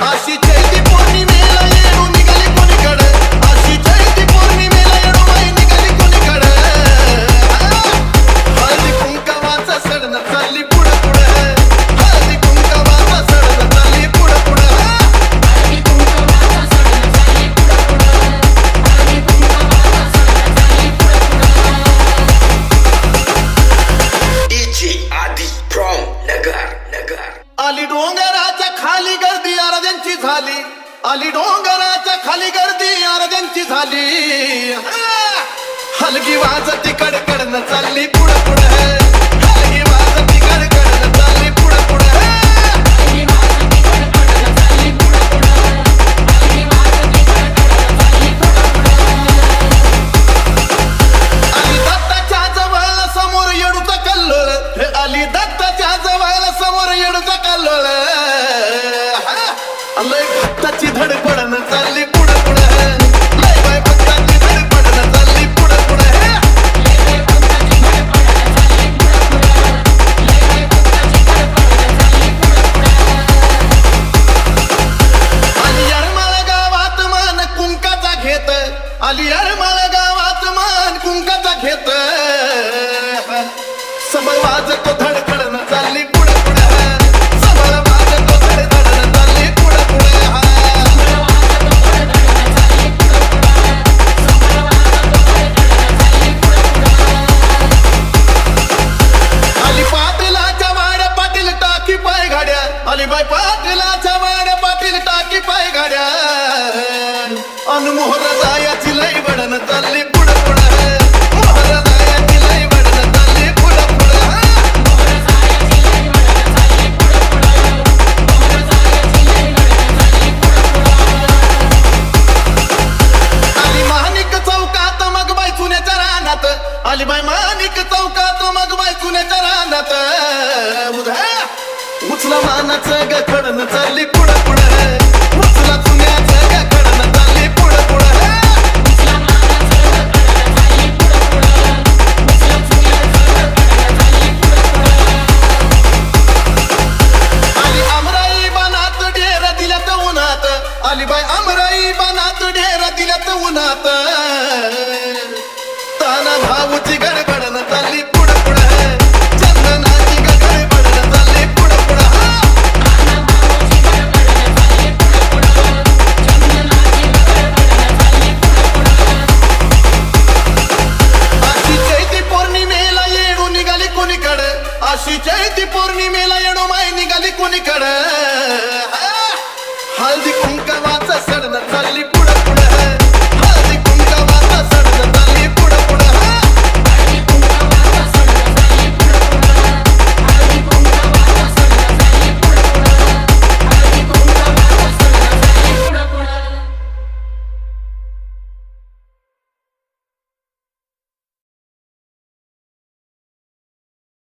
अशी चैती पौर्णिमेला येणू निघाली कोणीकडे, अशी चैती पौर्णिमेला येणू बाई निघाली कोणीकडे. हळदी कुंकवाचा सडण चालली पुढे पुढे, हळदी कुंकवाचा सडण चालली पुढे पुढे. हळदी कुंकवाचा सडण चालली पुढे पुढे, हळदी कुंकवाचा सडण चालली पुढे पुढे. DJ Adi from Nagar. आली डोंगराच्या खाली गर्दी आराध्यांची झाली, आली डोंगराच्या खाली गर्दी आराध्यांची झाली. हलगी वाजती कडकडन चालली पुढे पुढे, हलगी वाजती कडकडन चालली पुढे पुढे. हळदी वाजती कडकडन चालली पुढे पुढे, हळदी वाजती कडकडन चालली पुढे पुढे. आली दत्ताच्या जवळ समोर येडूचा कल्लोळ, हे आली दत्ताच्या जवळ समोर येडूचा कल्लोळ. लय भक्ताची धडपडन चालली पुढे पुढे, लय बाय भक्ताची धडपडन चालली पुढे पुढे. लय भक्ताची धडपडन चालली पुढे पुढे, लय भक्ताची धडपडन चालली पुढे पुढे. आली येरमाळ गावात मान कुंकाचा घेत, आली येरमाळ गावात मान कुंकाचा घेत. सबळ वाजतो धडकडन चालली पुढे पुढे, सबळ वाजतो धडकडन चालली पुढे पुढे. आली पाटीलाच्या वाड्या पाटील टाकी पाय गाड्या, आली बाई पाटीलाच्या वाड्या पाटील टाकी पाय गाड्या. अनमोहर जायाची लई वडन चालली पुढे पुढे, मोहर जायाची लई वडन चालली पुढे पुढे. आली माणिक चौकात मग बाई चुन्याच्या रानात, आली बाई माणिक चौकात मग बाई चुन्याच्या रानात. उचला मानाचं गखडन चालली पुढे पुढे, उचला चुन्याचं गखडन चालली पुढे पुढे. आली अमराई बनात ढेर दिल्यात उन्हात, आली बाई अमराई बनात ढेर दिल्यात उन्हात. ताना भाऊची गडगड